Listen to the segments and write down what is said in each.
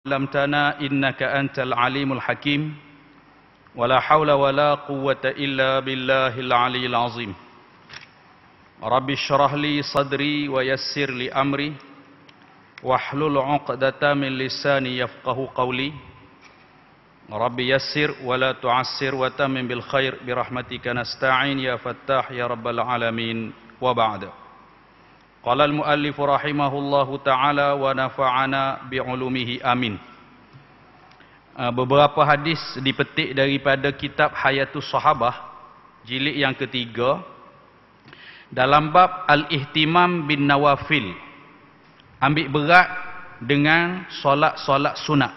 علمتنا إنك أنت العليم الحكيم ولا حول ولا قوة إلا بالله العلي العظيم رب اشرح لي صدري ويسر لي أمري واحلل عقدة من لساني يفقه قولي رب يسر ولا تعسر وتمم بالخير برحمتك نستعين يا فتاح يا رب العالمين وبعد. قال المؤلف رحمه الله ta'ala wa nafa'ana bi'ulumihi amin. Beberapa hadis dipetik daripada kitab Hayatus Sahabah jilid yang ketiga dalam bab al-ihtimam bin nawafil, ambil berat dengan solat-solat sunat,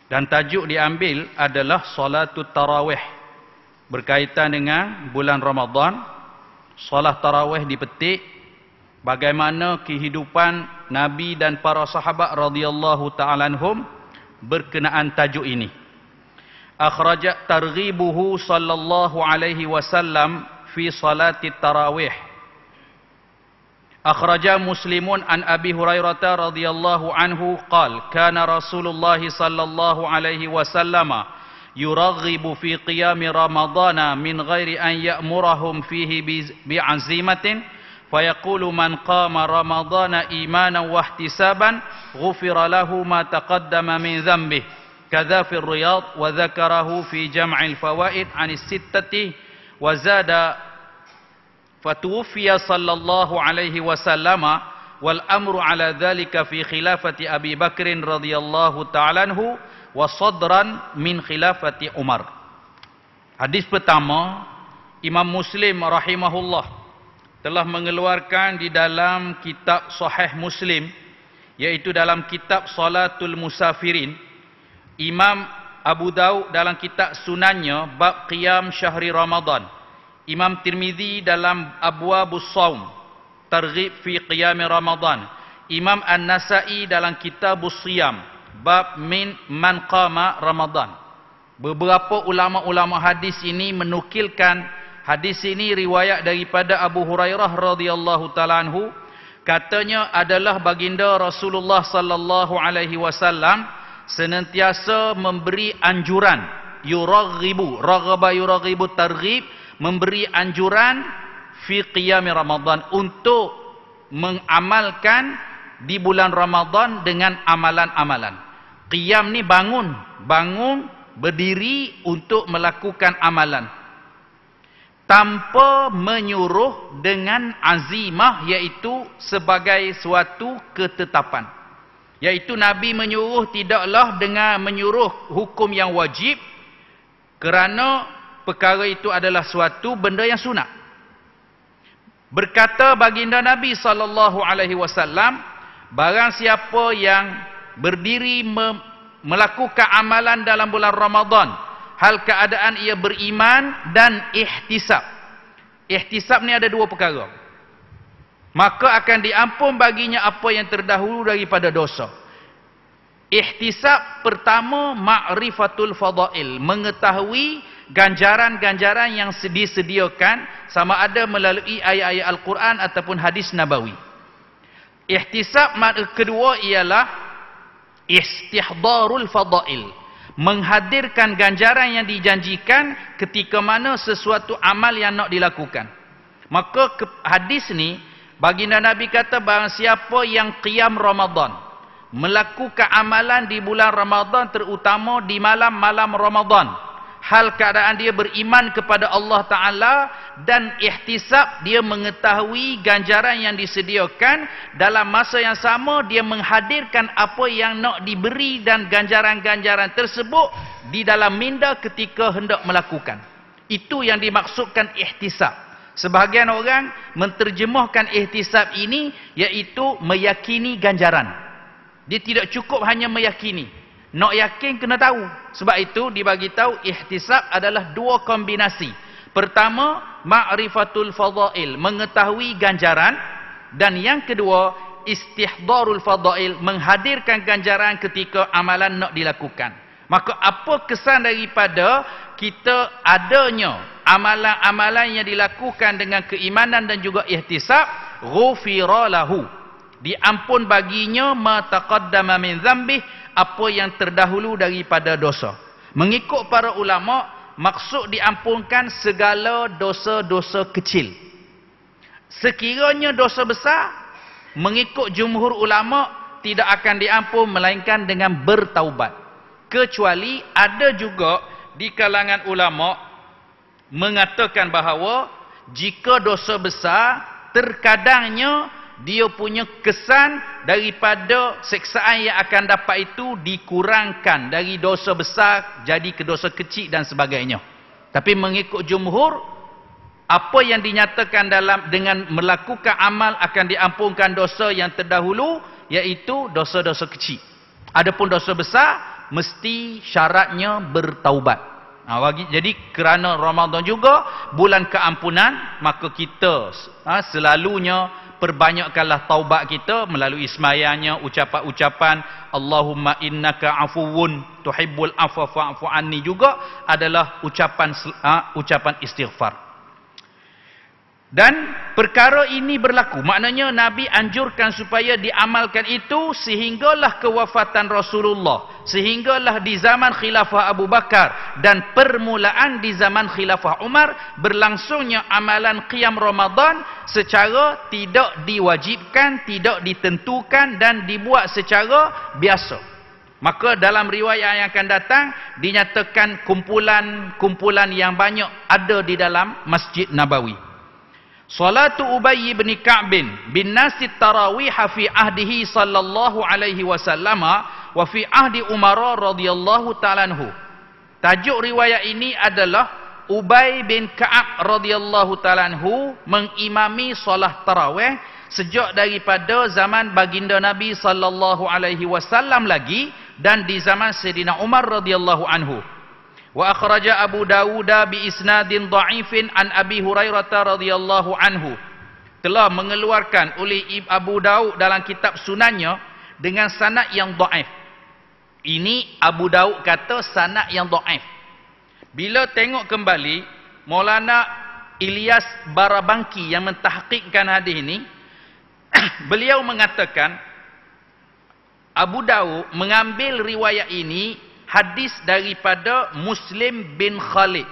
dan tajuk diambil adalah solatut tarawih berkaitan dengan bulan Ramadan. Solat tarawih dipetik bagaimana kehidupan Nabi dan para sahabat radhiyallahu ta'ala anhum berkenaan tajuk ini. Akhrajat targhibuhu sallallahu alaihi wasallam fi salati tarawih. Akhraja Muslimun an Abi Hurairah radhiyallahu anhu qala kana Rasulullah sallallahu alaihi wasallam yuraghibu fi qiyam Ramadana min ghairi an ya'murahum fihi bi'azimatin فيقول من قام رمضان إيمانا واحتسابا غفر له ما تقدم من ذنبه كذا في الرياض وذكره في جمع الفوائد عن الستة وزاد فتوفي صلى الله عليه وسلم والأمر على ذلك في خلافة أبي بكر رضي الله تعالى عنه وصدرا من خلافة عمر. Hadis pertama, Imam Muslim rahimahullah telah mengeluarkan di dalam kitab Sahih Muslim, yaitu dalam kitab Salatul Musafirin. Imam Abu Daud dalam kitab Sunannya bab Qiyam Syahri Ramadan. Imam Tirmizi dalam Abwabus Shaum Targhib fi Qiyam Ramadan. Imam An-Nasa'i dalam Kitabus Shiyam bab min man qama Ramadan. Beberapa ulama-ulama hadis ini menukilkan hadis ini riwayat daripada Abu Hurairah radhiyallahu taala anhu, katanya adalah baginda Rasulullah sallallahu alaihi wasallam senantiasa memberi anjuran, yuraghibu, raghaba yuraghibu targhib, memberi anjuran fi qiyam Ramadan, untuk mengamalkan di bulan Ramadan dengan amalan-amalan. Qiyam ni bangun berdiri untuk melakukan amalan, tanpa menyuruh dengan azimah, iaitu sebagai suatu ketetapan. Iaitu Nabi menyuruh tidaklah dengan menyuruh hukum yang wajib, kerana perkara itu adalah suatu benda yang sunat. Berkata baginda Nabi sallallahu alaihi wasallam, barang siapa yang berdiri melakukan amalan dalam bulan Ramadan hal keadaan ia beriman dan ihtisab. Ihtisab ni ada dua perkara. Maka akan diampun baginya apa yang terdahulu daripada dosa. Ihtisab pertama, ma'rifatul fadail, mengetahui ganjaran-ganjaran yang disediakan, sama ada melalui ayat-ayat Al-Quran ataupun hadis Nabawi. Ihtisab kedua ialah istihdarul fadail, menghadirkan ganjaran yang dijanjikan ketika mana sesuatu amal yang nak dilakukan. Maka hadis ni baginda Nabi kata, barang siapa yang qiyam Ramadan, melakukan amalan di bulan Ramadan, terutama di malam-malam Ramadan, hal keadaan dia beriman kepada Allah Ta'ala dan ihtisab, dia mengetahui ganjaran yang disediakan, dalam masa yang sama dia menghadirkan apa yang nak diberi dan ganjaran-ganjaran tersebut di dalam minda ketika hendak melakukan. Itu yang dimaksudkan ihtisab. Sebahagian orang menterjemahkan ihtisab ini iaitu meyakini ganjaran. Dia tidak cukup hanya meyakini, nak yakin kena tahu. Sebab itu dibagi tahu ihtisab adalah dua kombinasi. Pertama, ma'rifatul fadail, mengetahui ganjaran, dan yang kedua, istihdarul fadail, menghadirkan ganjaran ketika amalan nak dilakukan. Maka apa kesan daripada kita adanya amalan-amalan yang dilakukan dengan keimanan dan juga ihtisab? Ghufira lahu, diampun baginya ma taqaddama min dzambih, apa yang terdahulu daripada dosa. Mengikut para ulama, maksud diampunkan segala dosa-dosa kecil. Sekiranya dosa besar, mengikut jumhur ulama, tidak akan diampun melainkan dengan bertaubat. Kecuali ada juga di kalangan ulama mengatakan bahawa jika dosa besar, terkadangnya dia punya kesan daripada seksaan yang akan dapat itu dikurangkan dari dosa besar jadi ke dosa kecil dan sebagainya. Tapi mengikut jumhur, apa yang dinyatakan dengan melakukan amal akan diampunkan dosa yang terdahulu, iaitu dosa-dosa kecil. Adapun dosa besar mesti syaratnya bertaubat. Jadi kerana Ramadan juga bulan keampunan, maka kita selalunya perbanyakkanlah taubat kita melalui sembahyangnya, ucapan-ucapan Allahumma innaka afuwun tuhibbul afwa fa'fu anni juga adalah ucapan istighfar. Dan perkara ini berlaku, maknanya Nabi anjurkan supaya diamalkan itu sehinggalah kewafatan Rasulullah, sehinggalah di zaman khilafah Abu Bakar dan permulaan di zaman khilafah Umar berlangsungnya amalan qiyam Ramadan secara tidak diwajibkan, tidak ditentukan dan dibuat secara biasa. Maka dalam riwayat yang akan datang dinyatakan kumpulan yang banyak ada di dalam Masjid Nabawi. Salatu Ubay bin Ka'b bin Nasi Tarawih fi ahdihi sallallahu alaihi wasallam wa fi ahdi Umar radhiyallahu ta'ala anhu. Tajuk riwayat ini adalah Ubay bin Ka'ab radhiyallahu ta'ala anhu mengimami solat tarawih sejak daripada zaman baginda Nabi sallallahu alaihi wasallam lagi dan di zaman Sayyidina Umar radhiyallahu anhu. Wa akhraja Abu Dawud bi isnadin dha'ifin an Abi Hurairah radhiyallahu anhu. Telah mengeluarkan oleh Abu Dawud dalam kitab sunannya dengan sanad yang dhaif. Ini Abu Dawud kata sanad yang dhaif. Bila tengok kembali Maulana Ilyas Barabangki yang mentahqiqkan hadis ini, beliau mengatakan Abu Dawud mengambil riwayat ini hadis daripada Muslim bin Khalid.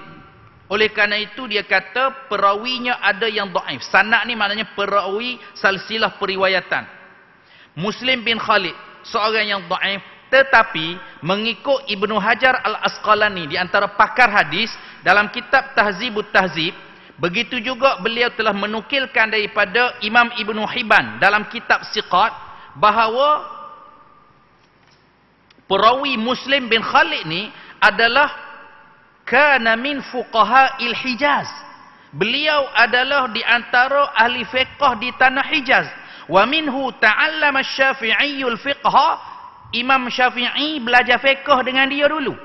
Oleh kerana itu dia kata perawinya ada yang dhaif. Sanad ni maknanya perawi silsilah periwayatan. Muslim bin Khalid seorang yang dhaif, tetapi mengikut Ibnu Hajar Al-Asqalani di antara pakar hadis dalam kitab Tahzibut Tahzib, begitu juga beliau telah menukilkan daripada Imam Ibnu Hibban dalam kitab Siqat bahawa perawi Muslim bin Khalid ni adalah kana min fuqaha'il Hijaz. Beliau adalah di antara ahli fiqh di tanah Hijaz. Wa minhu ta'allama Syafi'iyyul fiqha. Imam Syafi'i belajar fiqh dengan dia dulu.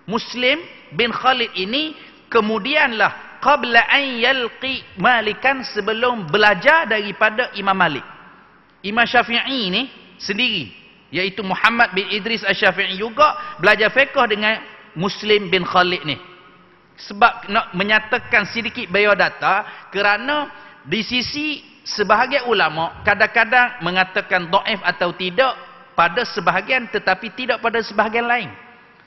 Muslim bin Khalid ini kemudianlah qabla an yalqi Malikan, sebelum belajar daripada Imam Malik. Imam Syafi'i ni sendiri, iaitu Muhammad bin Idris Asy-Syafi'i juga belajar fiqh dengan Muslim bin Khalid ni. Sebab nak menyatakan sedikit biodata, kerana di sisi sebahagian ulama kadang-kadang mengatakan dhaif atau tidak pada sebahagian tetapi tidak pada sebahagian lain.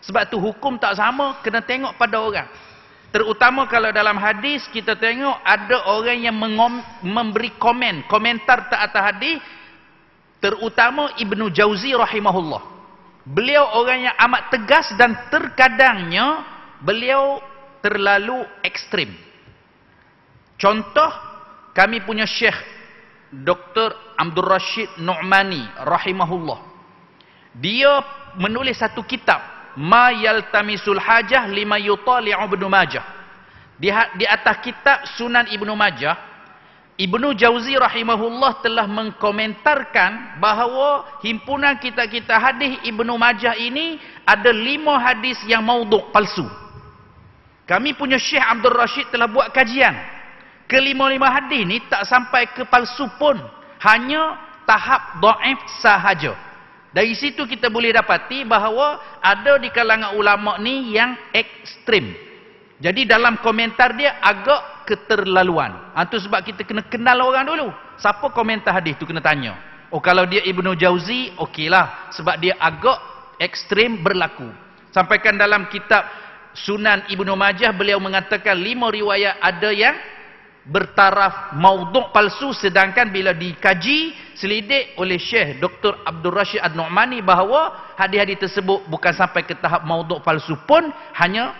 Sebab tu hukum tak sama, kena tengok pada orang. Terutama kalau dalam hadis kita tengok ada orang yang memberi komentar tak atas hadis. Terutama Ibnu Jauzi rahimahullah. Beliau orang yang amat tegas dan terkadangnya beliau terlalu ekstrim. Contoh, kami punya Syekh Dr. Abdul Rashid Nu'mani rahimahullah. Dia menulis satu kitab, Ma Yaltamisul Hajah Lima Yutali'u Ibnu Majah. Di atas kitab Sunan Ibnu Majah, Ibnu Jauzi rahimahullah telah mengkomentarkan bahawa himpunan kitab-kitab hadis Ibnu Majah ini ada 5 hadis yang maudhu', palsu. Kami punya Syekh Abdul Rashid telah buat kajian. Ke-5 hadis ni tak sampai ke palsu pun, hanya tahap dhaif sahaja. Dari situ kita boleh dapati bahawa ada di kalangan ulama ni yang ekstrim. Jadi dalam komentar dia agak keterlaluan. Itu sebab kita kena kenal orang dulu. Siapa komentar hadis tu kena tanya. Oh, kalau dia Ibnu Jauzi, okeylah. Sebab dia agak ekstrim berlaku. Sampaikan dalam kitab Sunan Ibnu Majah, beliau mengatakan 5 riwayat ada yang bertaraf maudhu' palsu, sedangkan bila dikaji selidik oleh Syekh Dr. Abdul Rashid Ad-Nu'mani bahawa hadis-hadis tersebut bukan sampai ke tahap maudhu' palsu pun, hanya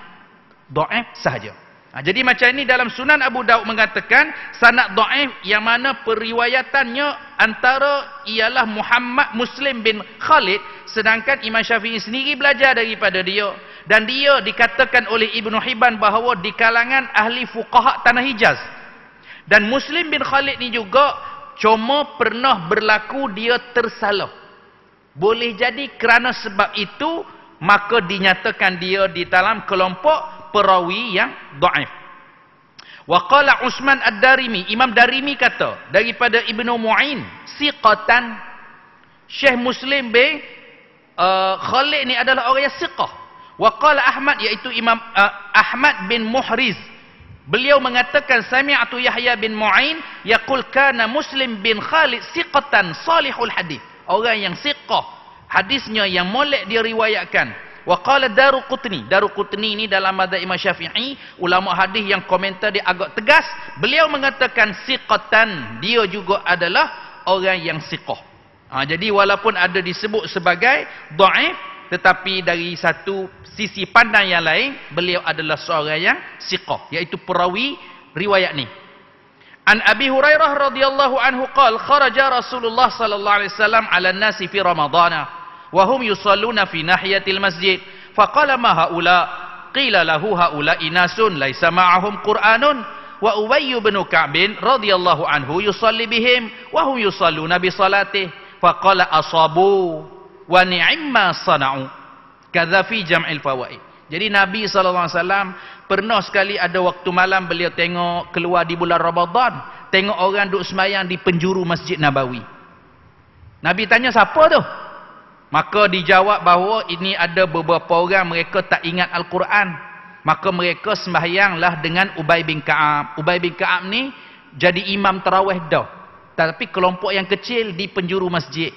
dhaif sahaja. Jadi macam ini dalam Sunan Abu Daud mengatakan sanad dhaif yang mana periwayatannya antara ialah Muhammad Muslim bin Khalid, sedangkan Imam Syafi'i sendiri belajar daripada dia, dan dia dikatakan oleh Ibnu Hibban bahawa di kalangan ahli fuqaha tanah Hijaz. Dan Muslim bin Khalid ni juga cuma pernah berlaku dia tersalah. Boleh jadi kerana sebab itu maka dinyatakan dia di dalam kelompok perawi yang dhaif. Wa qala Utsman Ad-Darimi, Imam Darimi kata daripada Ibnu Mu'in, siqatan, Syekh Muslim bin Khalid ni adalah orang yang siqah. Wa qala Ahmad, iaitu Imam Ahmad bin Muhriz, beliau mengatakan sami'tu Yahya bin Mu'in yaqul kana Muslim bin Khalid siqatan salihul hadis, orang yang siqah, hadisnya yang molek dia riwayatkan. Wa qala Daruqutni, Daruqutni ini dalam mazhab Imam Syafi'i, ulama hadis yang komentar dia agak tegas, beliau mengatakan siqatan, dia juga adalah orang yang siqah. Jadi walaupun ada disebut sebagai dhaif, tetapi dari satu sisi pandang yang lain beliau adalah seorang yang siqah, iaitu perawi riwayat ni. An Abi Hurairah radhiyallahu anhu qala kharaja Rasulullah sallallahu alaihi wasallam 'ala an-nasi fi Ramadhan wa hum yusalluna fi nahiyatil masjid faqala ma haula qila lahu haula inasun laisa ma'ahum Qur'anun wa Ubay bin Ka'b radhiyallahu anhu yusalli bihim wa hum yusalluna bi salatihi faqala asabu wa ni'ma sana'u kadza fi jam'il fawaid. Jadi Nabi SAW pernah sekali ada waktu malam beliau tengok keluar di bulan Ramadan, tengok orang duduk sembahyang di penjuru Masjid Nabawi. Nabi tanya, siapa tu? Maka dijawab bahawa ini ada beberapa orang mereka tak ingat Al-Quran, maka mereka sembahyanglah dengan Ubay bin Ka'ab. Ubay bin Ka'ab ni jadi imam tarawih dah, tapi kelompok yang kecil di penjuru masjid.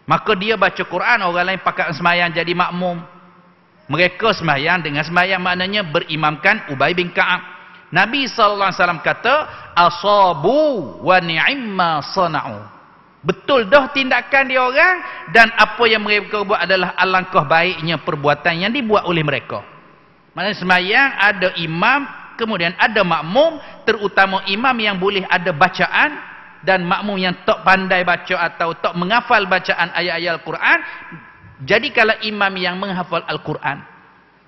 Maka dia baca Quran, orang lain pakat sembahyang jadi makmum. Mereka sembahyang dengan sembahyang, maknanya berimamkan Ubay bin Ka'ab. Nabi SAW kata asabu wa ni'ma sana'u, betul dah tindakan dia orang, dan apa yang mereka buat adalah alangkah baiknya perbuatan yang dibuat oleh mereka. Maksudnya sembahyang ada imam, kemudian ada makmum, terutama imam yang boleh ada bacaan, dan makmum yang tak pandai baca atau tak menghafal bacaan ayat-ayat Al-Quran. Jadi kalau imam yang menghafal Al-Quran,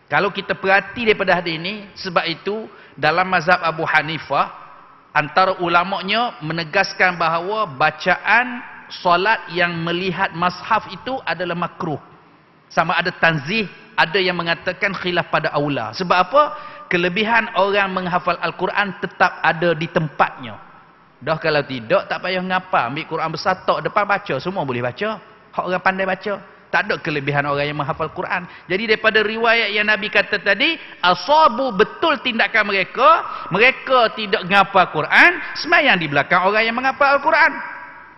kalau kita perhati daripada hadis ini, sebab itu dalam mazhab Abu Hanifah, antara ulamanya menegaskan bahawa bacaan solat yang melihat mushaf itu adalah makruh. Sama ada tanzih, ada yang mengatakan khilaf pada aula. Sebab apa? Kelebihan orang menghafal Al-Quran tetap ada di tempatnya. Dah kalau tidak, tak payah ngapa. Ambil Quran besar, tok depan baca. Semua boleh baca. Hak orang pandai baca. Tak ada kelebihan orang yang menghafal Quran. Jadi daripada riwayat yang Nabi kata tadi, asabu, betul tindakan mereka. Mereka tidak menghafal Quran, sembahyang di belakang orang yang menghafal Al-Quran.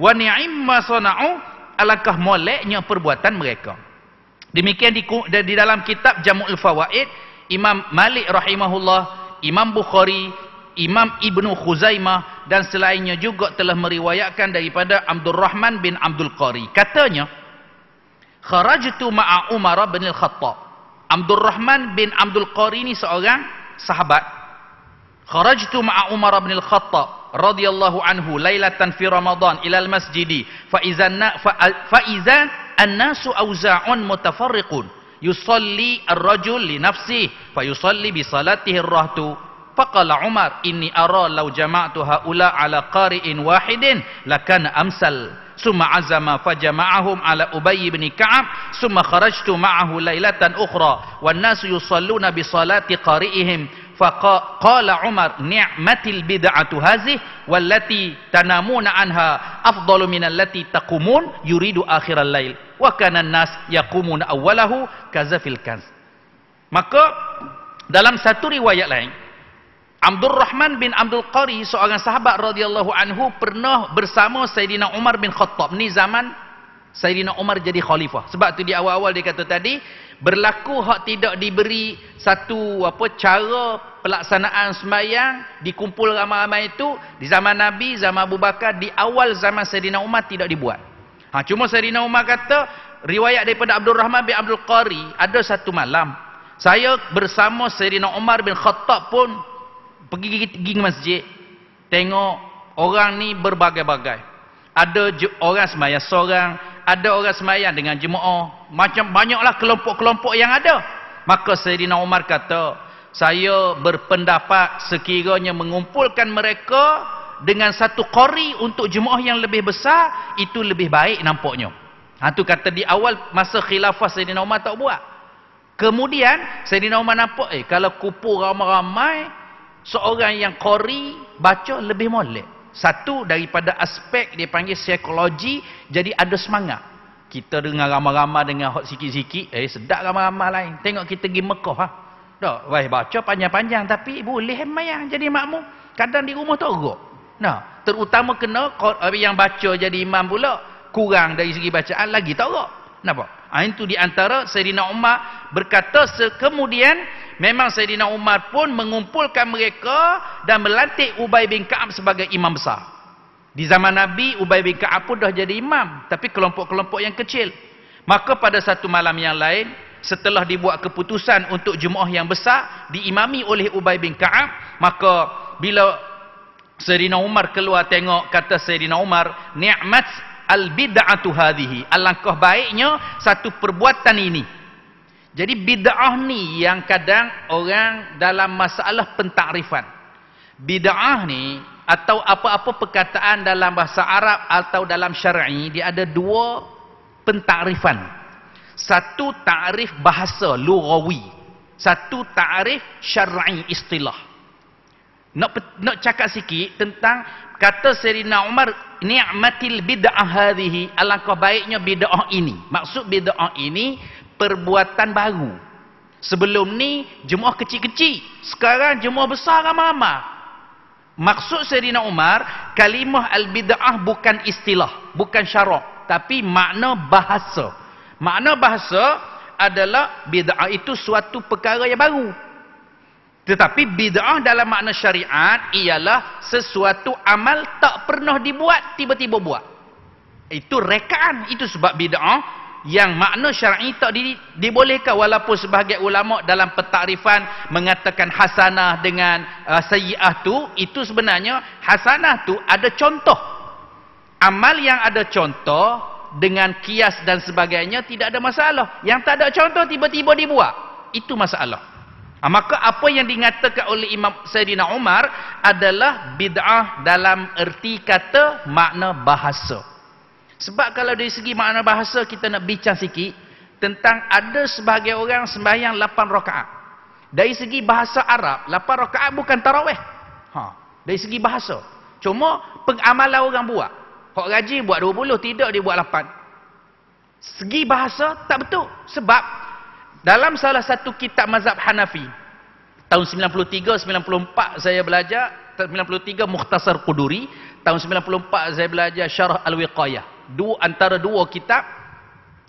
Wa ni'ma sana'u, alangkah moleknya perbuatan mereka. Demikian di dalam kitab Jam'ul Fawaid, Imam Malik rahimahullah, Imam Bukhari, Imam Ibnu Khuzaimah dan selainnya juga telah meriwayatkan daripada Abdul Rahman bin Abdul Qari. Katanya, kharajtu ma'a Umar bin Al-Khattab. Abdul Rahman bin Abdul Qari ni seorang sahabat. Kharajtu ma'a Umar bin Al-Khattab radhiyallahu anhu lailatan fi Ramadan ila al-masjidi fa izan an-nasu awza'un mutafarriqun yusalli ar-rajul li nafsihi fa yusalli bi salatihi ar-rahtu. Faqala Umar inni ara law jama'tu haula ala qari'in wahidin lakana amsal. Summa azama fajama'ahum ala Ubay bin Ka'ab summa kharajtu ma'ahu lailatan ukhra wan nasu yusalluna bi salati qari'ihim faqala Umar ni'matil bid'atu hadhihi wallati tanamuna anha afdalu min allati taqumun yuridu akhiral lail wa kana an-nas yaqumuna awwalahu kaza fil kanz. Maka dalam satu riwayat lain, Abdul Rahman bin Abdul Qari, seorang sahabat radhiyallahu anhu, pernah bersama Sayyidina Umar bin Khattab. Ni zaman Sayyidina Umar jadi khalifah. Sebab tu di awal-awal dia kata tadi, berlaku hak tidak diberi satu cara pelaksanaan sembahyang, dikumpul ramai-ramai itu di zaman Nabi, zaman Abu Bakar, di awal zaman Sayyidina Umar tidak dibuat. Cuma Sayyidina Umar kata, riwayat daripada Abdul Rahman bin Abdul Qari, ada satu malam saya bersama Sayyidina Umar bin Khattab pun pergi ke masjid, tengok orang ni berbagai-bagai. Ada orang sembahyang seorang, ada orang sembahyang dengan jemaah, macam banyaklah kelompok-kelompok yang ada. Maka Sayyidina Umar kata, saya berpendapat sekiranya mengumpulkan mereka dengan satu qari untuk jemaah yang lebih besar, itu lebih baik nampaknya. Itu kata di awal masa khilafah Sayyidina Umar tak buat. Kemudian Sayyidina Umar nampak, kalau kumpul ramai-ramai, seorang yang qari baca lebih molek. Satu daripada aspek dia panggil psikologi, jadi ada semangat. Kita dengar ramai-ramai dengan hot sikit-sikit, sedap ramai-ramai lain. Tengok kita pergi Mekah, tak, baca panjang-panjang tapi boleh mayang jadi makmum. Kadang di rumah teruk. Terutama kena yang baca jadi imam pula kurang dari segi bacaan, lagi teruk. Nampak? Itu di antara Sayyidina Umar berkata, kemudian memang Sayyidina Umar pun mengumpulkan mereka dan melantik Ubay bin Ka'ab sebagai imam besar. Di zaman Nabi, Ubay bin Ka'ab pun dah jadi imam, tapi kelompok-kelompok yang kecil. Maka pada satu malam yang lain, setelah dibuat keputusan untuk jemaah yang besar, diimami oleh Ubay bin Ka'ab, maka bila Sayyidina Umar keluar tengok, kata Sayyidina Umar, ni'mat al-bid'atu hadhihi, alangkah baiknya satu perbuatan ini. Jadi bid'ah ni yang kadang orang dalam masalah pentakrifan. Bid'ah ni atau apa-apa perkataan dalam bahasa Arab atau dalam syar'i, dia ada dua pentakrifan. Satu ta'rif bahasa lughawi, satu ta'rif syar'i istilah. Nak cakap sikit tentang kata Sayyidina Umar, ni'matil bid'ah hadhihi, alangkah baiknya bid'ah ini. Maksud bid'ah ini perbuatan baru. Sebelum ni jemaah kecil-kecil, sekarang jemaah besar ramai-ramai. Maksud Sayyidina Umar, kalimah al-bid'ah bukan istilah, bukan syarak, tapi makna bahasa. Makna bahasa adalah bid'ah itu suatu perkara yang baru. Tetapi bid'ah dalam makna syariat ialah sesuatu amal tak pernah dibuat, tiba-tiba buat. Itu rekaan. Itu sebab bid'ah yang makna syar'i tak dibolehkan. Walaupun sebahagian ulama dalam pentakrifan mengatakan hasanah dengan sayyi'ah itu sebenarnya hasanah tu ada contoh. Amal yang ada contoh dengan kias dan sebagainya tidak ada masalah. Yang tak ada contoh tiba-tiba dibuat, itu masalah. Maka apa yang dinyatakan oleh Imam Sayyidina Umar adalah bid'ah dalam erti kata makna bahasa. Sebab kalau dari segi makna bahasa kita nak bincang sikit tentang ada sebahagian orang sembahyang 8 rakaat. Dari segi bahasa Arab, 8 rakaat bukan tarawih. Dari segi bahasa. Cuma pengamalan orang buat. Hak rajin buat 20, tidak dia buat 8. Segi bahasa tak betul. Sebab dalam salah satu kitab mazhab Hanafi, tahun 93-94 saya belajar, 93 Mukhtasar Quduri, tahun 94 saya belajar Syarah Al-Wiqayah. Antara dua kitab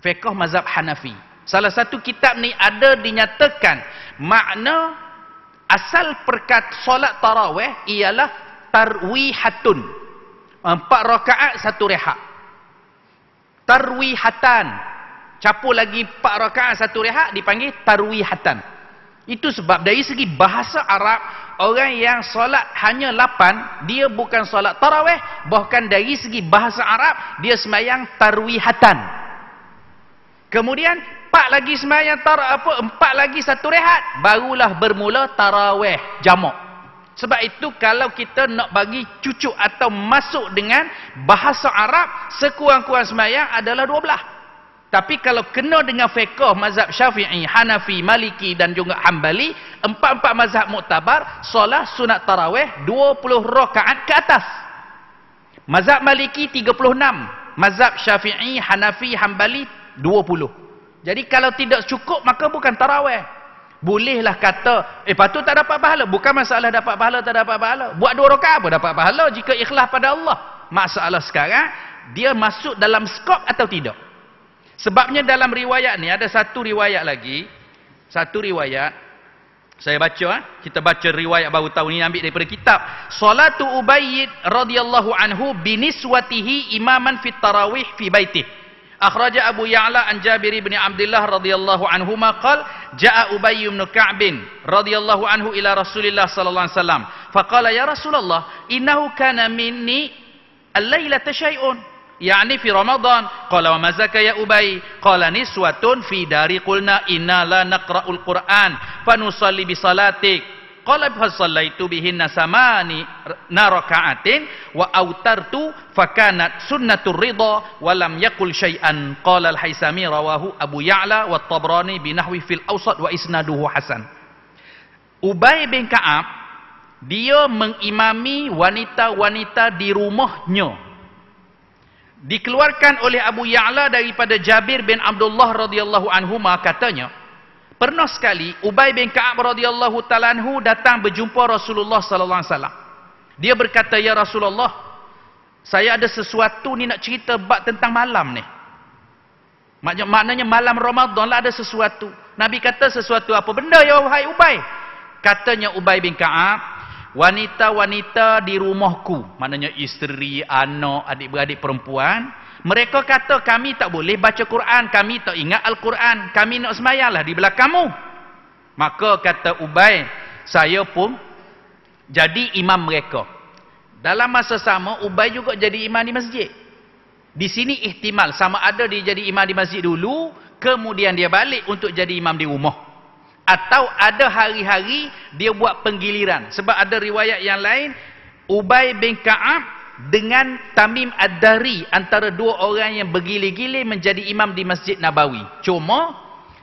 fiqh mazhab Hanafi. Salah satu kitab ni ada dinyatakan makna asal perkat solat tarawih ialah tarwihatun. 4 rakaat 1 rehat. Tarwihatan. Capur lagi 4 rakaat 1 rehat dipanggil tarwihatan. Itu sebab dari segi bahasa Arab, orang yang solat hanya 8, dia bukan solat tarawih, bahkan dari segi bahasa Arab dia sembahyang tarwihatan. Kemudian 4 lagi sembahyang 4 lagi 1 rehat, barulah bermula tarawih jamak. Sebab itu kalau kita nak bagi cucuk atau masuk dengan bahasa Arab, sekurang-kurang sembahyang adalah 12. Tapi kalau kena dengan fiqh mazhab Syafi'i, Hanafi, Maliki dan juga Hambali, 4 mazhab muktabar, solat sunat tarawih 20 rakaat ke atas. Mazhab Maliki 36, mazhab Syafi'i, Hanafi, Hambali 20. Jadi kalau tidak cukup maka bukan tarawih. Bolehlah kata, patut tak dapat pahala. Bukan masalah dapat pahala tak dapat pahala. Buat 2 rakaat pun dapat pahala jika ikhlas pada Allah. Masalah sekarang dia masuk dalam skop atau tidak. Sebabnya dalam riwayat ni ada satu riwayat lagi. Satu riwayat. Saya baca, kita baca riwayat baru tahu ni, ambil daripada kitab. Salatu Ubay radhiyallahu anhu biniswatihi imaman fit tarawih fi baitih. Akhraja Abu Ya'la an Jabir bin Abdullah radhiyallahu anhuma qala jaa Ubay bin Ka'b radhiyallahu anhu ila Rasulillah sallallahu alaihi wasallam faqala ya Rasulullah innahu kana minni al-lailata shay'un yani fi Ramadan qala wa mazaka ya Ubay qala niswatun fi dari qulna inna la naqra'ul Qur'an fa nusalli bi salatik qala fa sallaitu bihinna samani raka'atin wa autartu fa kanat sunnatur ridha wa lam yaqul syai'an qala al-Haisami rawahu Abu Ya'la wa Tabrani bi nahwi fil awsat wa isnaduhu hasan. Ubay bin Ka'ab dia mengimami wanita-wanita di rumahnya. Dikeluarkan oleh Abu Ya'la daripada Jabir bin Abdullah radhiyallahu anhuma katanya, pernah sekali Ubay bin Ka'ab radhiyallahu ta'ala anhu datang berjumpa Rasulullah sallallahu alaihi wasallam. Dia berkata, ya Rasulullah, saya ada sesuatu ni nak cerita bab tentang malam ni. Maknanya malam Ramadan lah ada sesuatu. Nabi kata, sesuatu apa benda ya wahai Ubay? Katanya Ubay bin Ka'ab, wanita-wanita di rumahku, maknanya isteri, anak, adik-beradik perempuan, mereka kata kami tak boleh baca Quran, kami tak ingat Al-Quran, kami nak semayanglah di belakangmu. Maka kata Ubay, saya pun jadi imam mereka. Dalam masa sama Ubay juga jadi imam di masjid. Di sini ihtimal sama ada dia jadi imam di masjid dulu, kemudian dia balik untuk jadi imam di rumah, atau ada hari-hari dia buat penggiliran. Sebab ada riwayat yang lain Ubay bin Ka'ab dengan Tamim Ad-Dari antara dua orang yang bergilir-gilir menjadi imam di Masjid Nabawi. Cuma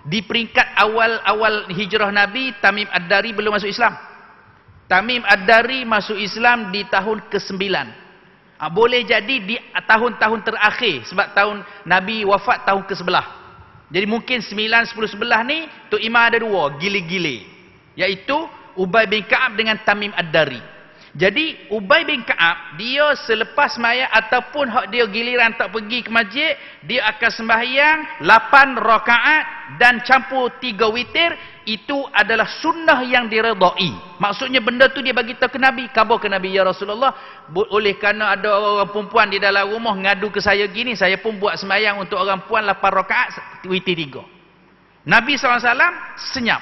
di peringkat awal-awal hijrah Nabi, Tamim Ad-Dari belum masuk Islam. Tamim Ad-Dari masuk Islam di tahun ke-9. Boleh jadi di tahun-tahun terakhir, sebab tahun Nabi wafat tahun ke-11. Jadi mungkin 9, 10, 11 ni Tok Imam ada dua gilir-gilir, iaitu Ubay bin Ka'ab dengan Tamim Ad-Dari. Jadi Ubay bin Ka'ab dia selepas maya ataupun hak dia giliran tak pergi ke masjid, dia akan sembahyang 8 rakaat dan campur 3 witir. Itu adalah sunnah yang diredai. Maksudnya benda tu dia bagi tahu ke Nabi, khabar ke Nabi, ya Rasulullah, oleh kerana ada orang perempuan di dalam rumah ngadu ke saya gini, saya pun buat sembahyang untuk orang puan 8 rakaat witir 3. Nabi SAW senyap,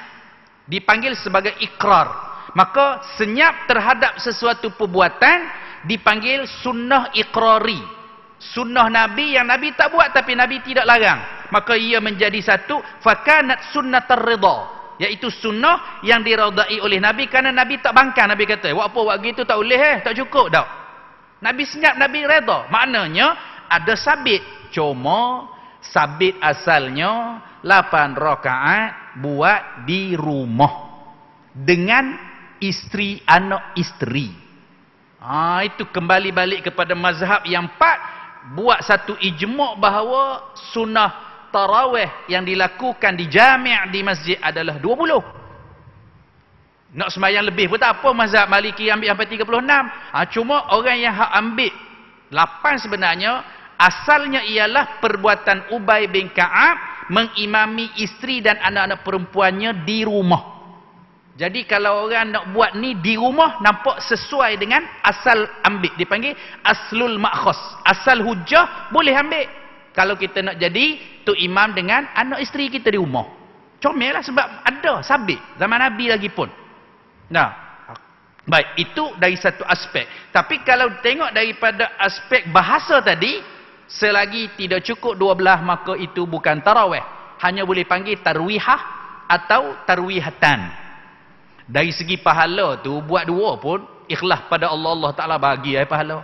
dipanggil sebagai ikrar. Maka senyap terhadap sesuatu perbuatan dipanggil sunnah ikrari. Sunnah Nabi yang Nabi tak buat tapi Nabi tidak larang, maka ia menjadi satu fakanat sunnatar ridha, iaitu sunnah yang diredai oleh Nabi kerana Nabi tak bangkang. Nabi kata, buat apa buat gitu tak boleh tak cukup dah. Nabi senyap, Nabi redha. Maknanya ada sabit, cuma sabit asalnya 8 rakaat buat di rumah dengan isteri, anak isteri. Itu kembali balik kepada mazhab yang 4, buat satu ijma' bahawa sunnah tarawih yang dilakukan di jami' di masjid adalah 20. Nak sembahyang lebih pun tak apa, mazhab Maliki ambil sampai 36. Cuma orang yang ambil 8 sebenarnya asalnya ialah perbuatan Ubay bin Ka'ab mengimami isteri dan anak-anak perempuannya di rumah. Jadi kalau orang nak buat ni di rumah, nampak sesuai dengan asal ambil. Dipanggil aslul ma'khas. Asal hujah boleh ambil. Kalau kita nak jadi tu imam dengan anak isteri kita di rumah, comel lah, sebab ada sabit zaman Nabi lagi pun. Nah, baik, itu dari satu aspek. Tapi kalau tengok daripada aspek bahasa tadi, selagi tidak cukup 12, maka itu bukan tarawih. Hanya boleh panggil tarwihah atau tarwihatan. Dari segi pahala tu, buat 2 pun ikhlas pada Allah, Allah Ta'ala bagi pahala.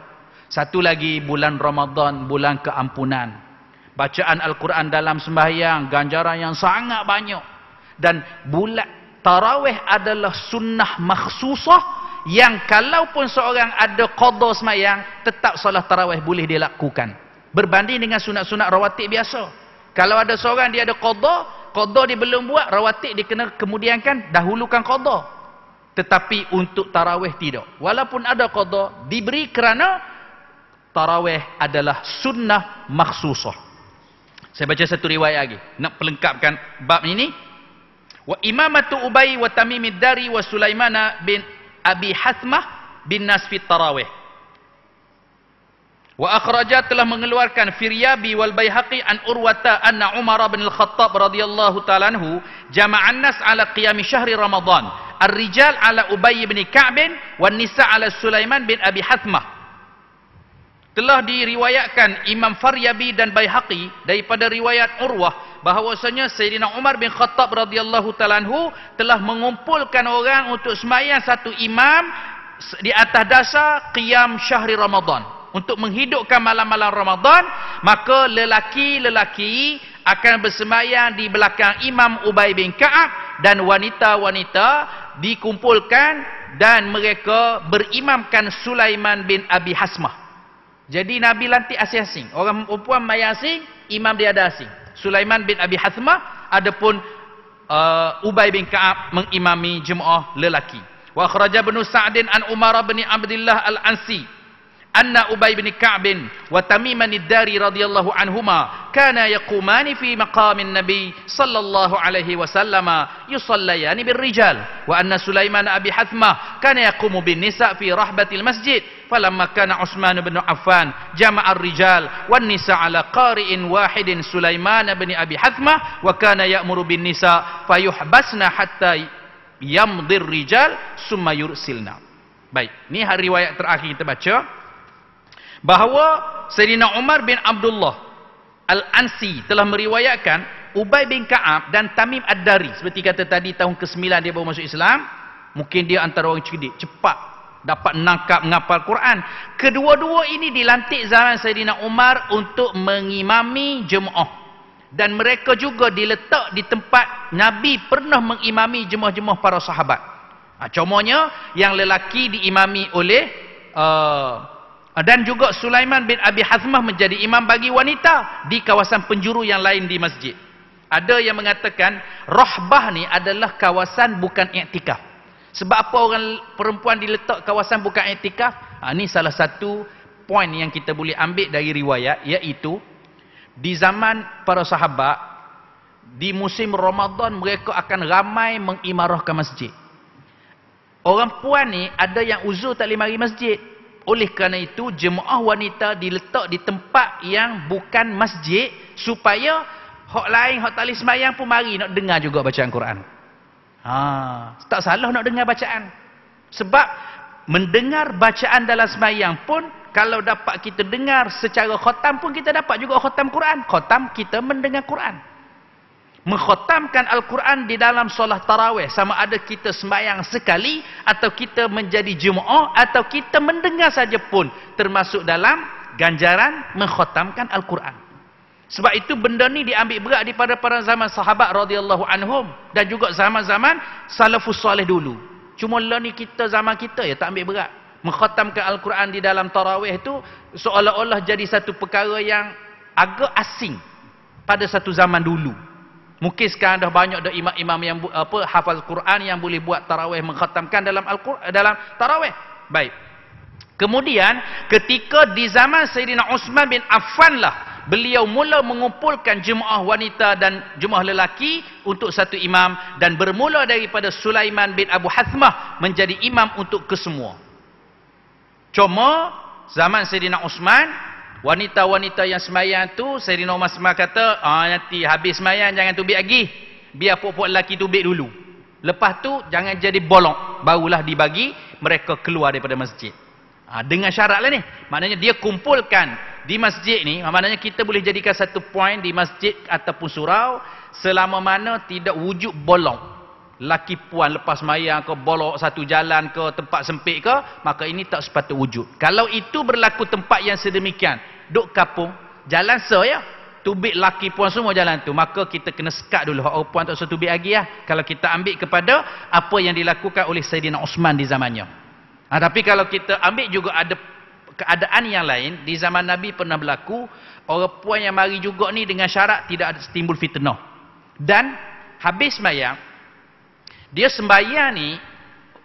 Satu lagi, bulan Ramadan, bulan keampunan. Bacaan Al-Quran dalam sembahyang, ganjaran yang sangat banyak. Dan bulan tarawih adalah sunnah makhsusah yang kalaupun seorang ada qada sembahyang, tetap solat tarawih boleh dia lakukan. Berbanding dengan sunat-sunat rawatib biasa. Kalau ada seorang dia ada qada dia belum buat, rawatib dia kena kemudiankan, dahulukan qada. Tetapi untuk tarawih tidak. Walaupun ada qada, diberi kerana tarawih adalah sunnah makhsusah. Saya baca satu riwayat lagi nak pelengkapkan bab ini. Wa imamatu Ubay wa Tamim ad-Dari wa Sulaiman bin Abi Hathmah bin Nas fi Tarawih. Wa akhraja telah mengeluarkan Firyabi wal Baihaqi an Urwata anna Umar bin Al-Khattab radhiyallahu ta'ala anhu jama'an nas ala qiyam syahri Ramadan. Ar-rijal ala Ubay bin Ka'b wan nisa ala Sulaiman bin Abi Hathmah. Telah diriwayatkan Imam Firyabi dan Baihaqi daripada riwayat Urwah bahawasanya Sayyidina Umar bin Khattab radhiyallahu ta'ala anhu telah mengumpulkan orang untuk sembahyang satu imam di atas dasar qiyam syahri Ramadan. Untuk menghidupkan malam-malam Ramadan, maka lelaki-lelaki akan bersembahyang di belakang Imam Ubay bin Ka'ab dan wanita-wanita dikumpulkan dan mereka berimamkan Sulaiman bin Abi Hasmah. Jadi Nabi lantik asing-asing. Orang perempuan maya asing, imam dia ada asing. Sulaiman bin Abi Hasmah, adapun Ubay bin Ka'ab mengimami jemaah lelaki. Wa akhraja Ibnu Sa'din an Umar bin Abdullah al-Ansi anna Ubay bin Ka'b wa Tamim ad-Dari radhiyallahu anhuma kana yaqumani fi maqamin Nabi sallallahu alaihi wasallam yusallayani birrijal wa anna Sulaiman Abi Hathmah kana yaqumu bin nisa fi rahbatil masjid falamma kana Utsman bin Affan jama'a ar-rijal wan nisa ala qari'in wahidin Sulaiman bin Abi Hathmah wa kana ya'muru bin nisa fayuhbasna hatta yamdir rijal summa yursilna. Baik, ni hari riwayat terakhir kita baca bahawa Sayyidina Umar bin Abdullah Al-Ansi telah meriwayatkan Ubay bin Ka'ab dan Tamim ad-Dari, seperti kata tadi tahun ke-9 dia baru masuk Islam. Mungkin dia antara orang cerdik, cepat dapat menangkap menghafal Quran. Kedua-dua ini dilantik zaman Sayyidina Umar untuk mengimami jemaah, dan mereka juga diletak di tempat Nabi pernah mengimami jemaah-jemaah para sahabat. Contohnya yang lelaki diimami oleh dan juga Sulaiman bin Abi Hathmah menjadi imam bagi wanita di kawasan penjuru yang lain di masjid. Ada yang mengatakan rahbah ni adalah kawasan bukan iktikaf. Sebab apa orang perempuan diletak kawasan bukan iktikaf? Ini salah satu poin yang kita boleh ambil dari riwayat, iaitu di zaman para sahabat di musim Ramadan mereka akan ramai mengimarahkan masjid. Orang puan ni ada yang uzur tak boleh mari masjid. Oleh kerana itu jemaah wanita diletak di tempat yang bukan masjid supaya hak lain, hak tak boleh sembahyang pun mari nak dengar juga bacaan Quran. Tak salah nak dengar bacaan. Sebab mendengar bacaan dalam sembahyang pun kalau dapat kita dengar secara khatam pun kita dapat juga khatam Quran. Khatam kita mendengar Quran. Mengkhatamkan Al-Quran di dalam solat tarawih, sama ada kita sembahyang sekali atau kita menjadi jemaah atau kita mendengar saja pun termasuk dalam ganjaran mengkhatamkan Al-Quran. Sebab itu benda ni diambil berat daripada para zaman sahabat radhiyallahu anhum dan juga zaman-zaman salafus soleh dulu. Cuma lah ni kita zaman kita ya tak ambil berat. Mengkhatamkan Al-Quran di dalam tarawih itu seolah-olah jadi satu perkara yang agak asing pada satu zaman dulu. Mungkin sekarang dah banyak dah imam-imam yang hafal Quran yang boleh buat tarawih, mengkhatamkan dalam Al-Quran dalam tarawih. Baik. Kemudian ketika di zaman Sayyidina Utsman bin Affan lah beliau mula mengumpulkan jemaah wanita dan jemaah lelaki untuk satu imam, dan bermula daripada Sulaiman bin Abu Hathmah menjadi imam untuk kesemua. Cuma zaman Sayyidina Utsman, wanita-wanita yang sembahyang tu Sayyidina Umar kata, nanti habis sembahyang jangan tubik lagi, biar puak-puak lelaki tubik dulu, lepas tu jangan jadi bolong, barulah dibagi mereka keluar daripada masjid. Dengan syarat lah ni, maknanya dia kumpulkan di masjid ni, maknanya kita boleh jadikan satu poin di masjid ataupun surau, selama mana tidak wujud bolong, laki puan lepas sembahyang ke bolok satu jalan ke tempat sempit ke, maka ini tak sepatut wujud. Kalau itu berlaku tempat yang sedemikian, duk kapung jalan saya tubik laki puan semua jalan tu, maka kita kena sekat dulu hak puan tak usah tubik lagi lah, kalau kita ambil kepada apa yang dilakukan oleh Sayyidina Utsman di zamannya. Tapi kalau kita ambil juga ada keadaan yang lain di zaman Nabi pernah berlaku, orang puan yang mari juga ni dengan syarat tidak ada timbul fitnah, dan habis sembahyang dia sembahyang ni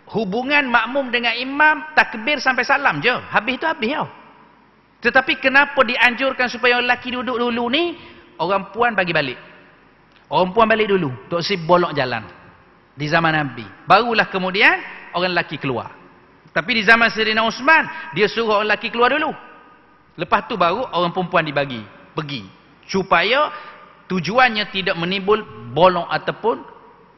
hubungan makmum dengan imam takbir sampai salam je, habis tu habis tau. Tetapi kenapa dianjurkan supaya lelaki duduk dulu ni? orang puan bagi balik. Orang puan balik dulu. Tok Si bolok jalan. Di zaman Nabi. Barulah kemudian orang lelaki keluar. Tapi di zaman Sayyidina Osman, dia suruh orang lelaki keluar dulu. Lepas tu baru orang perempuan dibagi. Pergi. Supaya tujuannya tidak menimbul bolong ataupun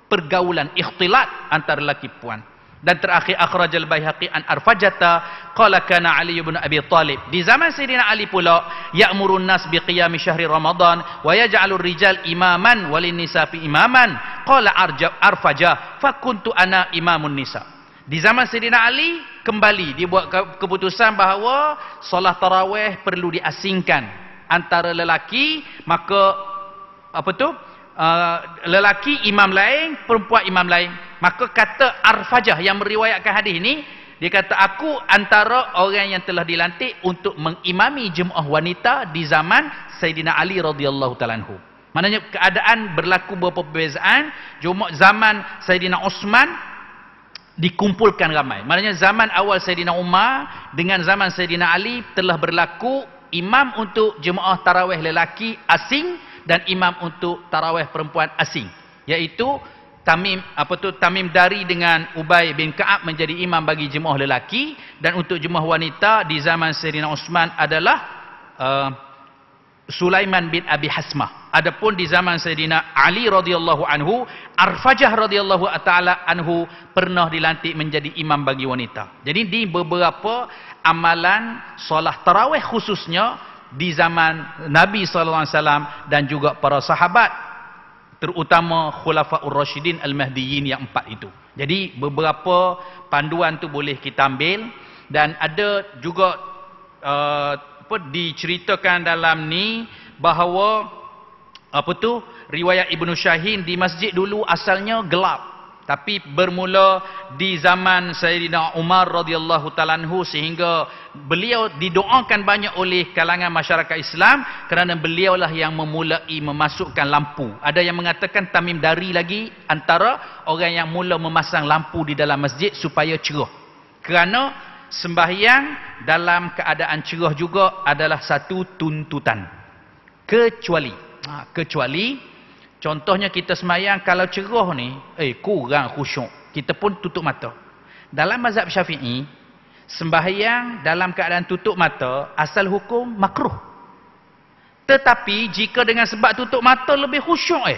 pergaulan, ikhtilat antara lelaki puan. Dan terakhir akhrajal Baihaqi an Arfajata qala kana Ali ibn Abi Talib. Di zaman Sayyidina Ali pula ya'murun nas biqiyami syahri Ramadan wa yaj'alur rijal imaman walin nisa fi imaman. Qala Arfajah fakuntu ana imamun nisa. Di zaman Sayyidina Ali kembali dibuat keputusan bahawa solat tarawih perlu diasingkan antara lelaki, maka apa tu? Lelaki imam lain, perempuan imam lain. Maka kata Arfajah yang meriwayatkan hadis ini, dia kata aku antara orang yang telah dilantik untuk mengimami jemaah wanita di zaman Sayyidina Ali radhiyallahu taala anhu. Maknanya keadaan berlaku beberapa perbezaan. Cuma zaman Sayyidina Osman dikumpulkan ramai. Maknanya zaman awal Sayyidina Umar dengan zaman Sayyidina Ali telah berlaku imam untuk jemaah tarawih lelaki asing dan imam untuk tarawih perempuan asing, iaitu Tamim Dari dengan Ubay bin Ka'ab menjadi imam bagi jemaah lelaki, dan untuk jemaah wanita di zaman Sayyidina Osman adalah Sulaiman bin Abi Hasmah. Adapun di zaman Sayyidina Ali radhiyallahu anhu, Arfajah radhiyallahu taala anhu pernah dilantik menjadi imam bagi wanita. Jadi di beberapa amalan solat tarawih khususnya di zaman Nabi SAW dan juga para sahabat, terutama Khulafaur Rasyidin Al-Mahdiyyin yang 4 itu. Jadi beberapa panduan tu boleh kita ambil, dan ada juga diceritakan dalam ni bahawa riwayat Ibnu Syahin di masjid dulu asalnya gelap, tapi bermula di zaman Sayyidina Umar radhiyallahu taala anhu, sehingga beliau didoakan banyak oleh kalangan masyarakat Islam kerana beliaulah yang memulai memasukkan lampu. Ada yang mengatakan Tamim Dari lagi antara orang yang mula memasang lampu di dalam masjid supaya cerah. Kerana sembahyang dalam keadaan cerah juga adalah satu tuntutan. Kecuali contohnya kita semayang kalau cerah ni, kurang khusyuk, kita pun tutup mata. Dalam mazhab Syafi'i, sembahyang dalam keadaan tutup mata asal hukum makruh. Tetapi jika dengan sebab tutup mata lebih khusyuk,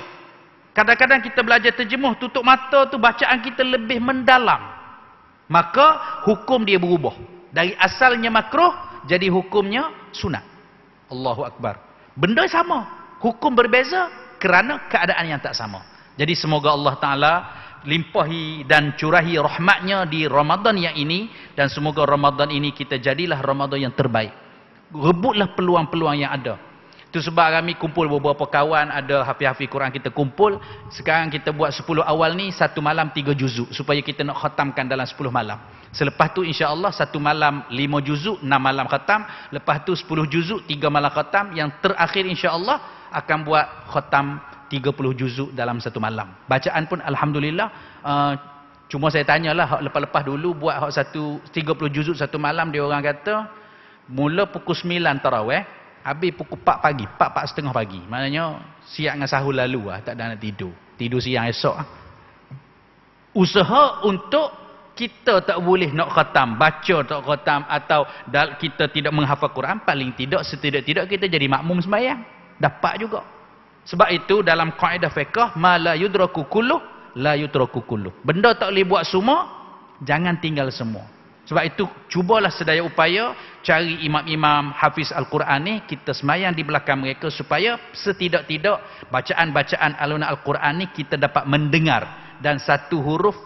kadang-kadang kita belajar terjemuh, tutup mata tu bacaan kita lebih mendalam, maka hukum dia berubah. Dari asalnya makruh jadi hukumnya sunat. Allahu Akbar. Benda sama, hukum berbeza kerana keadaan yang tak sama. Jadi semoga Allah Ta'ala limpahi dan curahi rahmatnya di Ramadan yang ini, dan semoga Ramadan ini kita jadilah Ramadan yang terbaik. Rebutlah peluang-peluang yang ada. Itu sebab kami kumpul beberapa kawan, ada hafiz-hafiz Quran kita kumpul. Sekarang kita buat 10 awal ni 1 malam 3 juzuk supaya kita nak khatamkan dalam 10 malam. Selepas tu insya-Allah 1 malam 5 juzuk, 6 malam khatam. Lepas tu 10 juzuk, 3 malam khatam. Yang terakhir insya-Allah akan buat khatam 30 juzuk dalam 1 malam. Bacaan pun alhamdulillah, cuma saya tanyalah hak lepas-lepas dulu buat hak 30 juzuk 1 malam, dia orang kata mula pukul 9 tarawih, habis pukul 4 pagi, 4:30 pagi. Maknanya siap dengan sahur lalu tak ada nak tidur. Tidur siang esok. Usaha untuk kita tak boleh nak khatam, baca tak khatam, atau kita tidak menghafal Quran, paling tidak setidak-tidak kita jadi makmum sembahyang. Dapat juga. Sebab itu dalam kaedah fiqh, ma la yudraku kulluh la yutraku kulluh. Benda tak boleh buat semua, jangan tinggal semua. Sebab itu cubalah sedaya upaya cari imam-imam hafiz Al-Quran ni, kita semayang di belakang mereka supaya setidak-tidak bacaan-bacaan alunan Al-Quran ni kita dapat mendengar. Dan satu huruf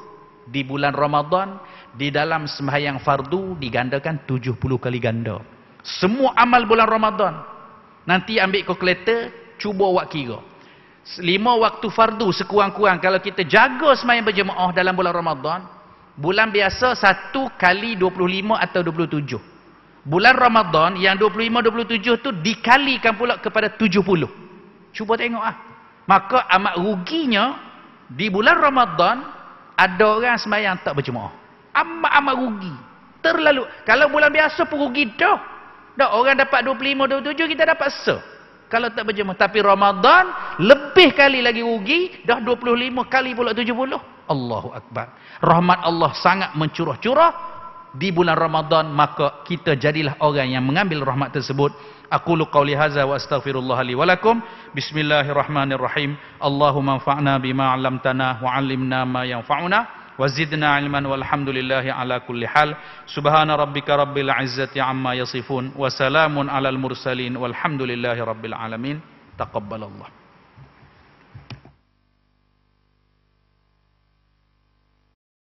di bulan Ramadan di dalam sembahyang fardu digandakan 70 kali ganda. Semua amal bulan Ramadan. Nanti ambil kalkulator, cuba buat kira. 5 waktu fardu sekurang-kurang kalau kita jaga sembahyang berjemaah dalam bulan Ramadan, bulan biasa 1 kali 25 atau 27. Bulan Ramadan yang 25-27 tu dikalikan pula kepada 70. Cuba tengok Maka amat ruginya di bulan Ramadan ada orang sembahyang tak berjemaah. Amat rugi. Terlalu. Kalau bulan biasa pun rugi dah. Orang dapat 25-27, kita dapat se. kalau tak berjemaah. Tapi Ramadan lebih kali lagi rugi, dah 25 kali pula 70. Allahu Akbar. Rahmat Allah sangat mencurah-curah di bulan Ramadan, maka kita jadilah orang yang mengambil rahmat tersebut. Aqulu qawli hadza wa astaghfirullah li wa lakum. Bismillahirrahmanirrahim. Allahumma anfa'na bima 'allamtana wa 'allimna ma yanfa'una wa zidna 'ilman walhamdulillahi ala kulli hal. Subhana rabbika rabbil 'izzati 'amma yasifun wa salamun 'alal mursalin walhamdulillahi rabbil alamin. Taqabbalallah.